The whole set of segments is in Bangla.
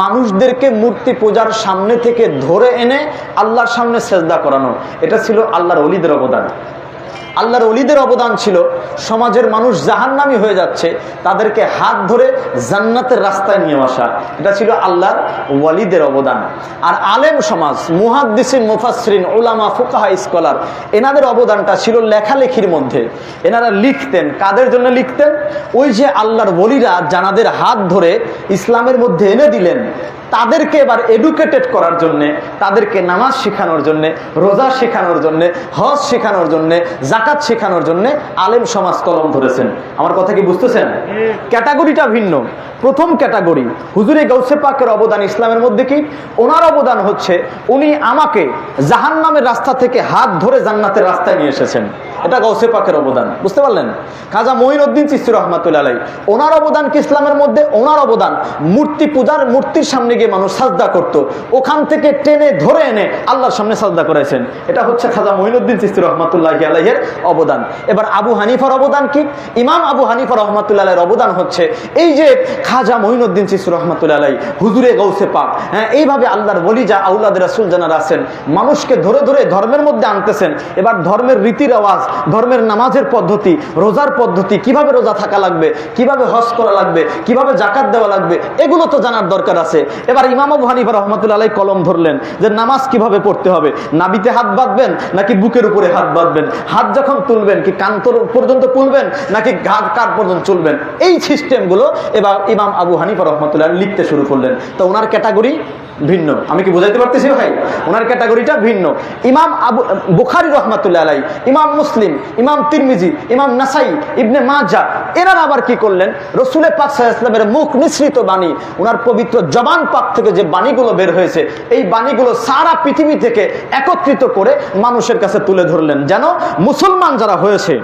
মানুষদেরকে মূর্তি পূজার সামনে থেকে ধরে এনে আল্লাহর সামনে সেজদা করানো। এটা ছিল আল্লাহর ওলিদের অবদান। আল্লাহর ওলিদের অবদান ছিল সমাজের মানুষ জাহান্নামী হয়ে যাচ্ছে, তাদেরকে হাত ধরে জান্নাতের রাস্তায় নিয়ে আসা। এটা ছিল আল্লাহর ওয়ালিদের অবদান। আর আলেম সমাজ, মুহাদ্দিসিন, মুফাসসিরিন, উলামা, ফুকাহা, স্কলার, এনাদের অবদানটা ছিল লেখালেখির মধ্যে। এনারা লিখতেন, কাদের জন্য লিখতেন? ওই যে আল্লাহর ওলিরা জানাদের হাত ধরে ইসলামের মধ্যে এনে দিলেন, তাদেরকে এবার এডুকেটেড করার জন্যে, তাদেরকে নামাজ শেখানোর জন্যে, রোজা শেখানোর জন্যে, হজ শেখানোর জন্যে, জাকাত শেখানোর জন্যে আলেম সমাজ কলম ধরেছেন। আমার কথা কি বুঝতেছেন? ক্যাটাগরিটা ভিন্ন। প্রথম ক্যাটাগরি হুজুরে গাউসে পাকের অবদান ইসলামের মধ্যে কি? ওনার অবদান হচ্ছে উনি আমাকে জাহান্নামের রাস্তা থেকে হাত ধরে জান্নাতের রাস্তায় নিয়ে এসেছেন। এটা গাউসে পাকের অবদান। বুঝতে পারলেন? খাজা মঈনুদ্দিন চিশতি রাহমাতুল্লাহ আলাইহি, ওনার অবদান কি ইসলামের মধ্যে? ওনার অবদান মূর্তি পূজার, মূর্তির সামনে গিয়ে মানুষ সাজদা করত, ওখান থেকে টেনে ধরে এনে আল্লাহর সামনে সাজদা করাইছেন। এটা হচ্ছে খাজা মঈনুদ্দিন চিশতি রাহমাতুল্লাহি আলাইহির অবদান। এবার আবু হানিফার অবদান কি? ইমাম আবু হানিফা রাহমাতুল্লাহ আলাইহির অবদান হচ্ছে এই যে খাজা মঈনুদ্দিন চিশতি রাহমাতুল্লাহ আলাইহি, হুজুরে গাউসে পাক, এইভাবে আল্লাহর ওলি যা আউলাদ রাসূল যারা আছেন, মানুষকে ধরে ধরে ধর্মের মধ্যে আনতেছেন। এবার ধর্মের রীতি রেওয়াজ, ধর্মের নামাজের পদ্ধতি, রোজার পদ্ধতি, কিভাবে রোজা থাকা লাগবে, কিভাবে হজ করা লাগবে, কিভাবে জাকাত দেওয়া লাগবে, এগুলো তো জানার দরকার আছে। এবার ইমাম আবু হানিফা রাহমাতুল্লাহ আলাইহি কলম ধরলেন যে নামাজ কিভাবে পড়তে হবে, নাভিতে হাত বাঁধবেন নাকি বুকের উপরে হাত বাঁধবেন, হাত যখন তুলবেন কি কান পর্যন্ত তুলবেন নাকি কার পর্যন্ত চলবেন, এই সিস্টেমগুলো এবার ইমাম আবু হানিফা রাহমাতুল্লাহ আলাইহি লিখতে শুরু করলেন। তো ওনার ক্যাটাগরি ভিন্ন। আমি কি বুঝাইতে পারতেছি ভাই? ওনার ক্যাটাগরিটা ভিন্ন। ইমাম আবু বুখারী রাহমাতুল্লাহ আলাইহি, ইমাম মুসলিম, ইমাম তিরমিজি, ইমাম নাসাই, ইবনে মাজাহ, এনারা আবার কি করলেন? রাসূল পাক সাল্লাল্লাহু আলাইহি ওয়াসাল্লামের মুখ নিঃসৃত বাণী, ওনার পবিত্র জবান পাক থেকে যে বাণীগুলো বের হয়েছে, এই বাণীগুলো সারা পৃথিবী থেকে একত্রিত করে মানুষের কাছে তুলে ধরলেন, যেন মুসলমান যারা হয়েছে,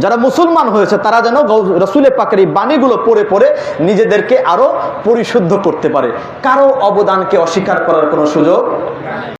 যারা মুসলমান হয়েছে তারা যেন রাসূল পাকের এই বাণীগুলো পড়ে পড়ে নিজেদেরকে আরো পরিশুদ্ধ করতে পারে। কারো অবদানকে অস্বীকার করার কোনো সুযোগ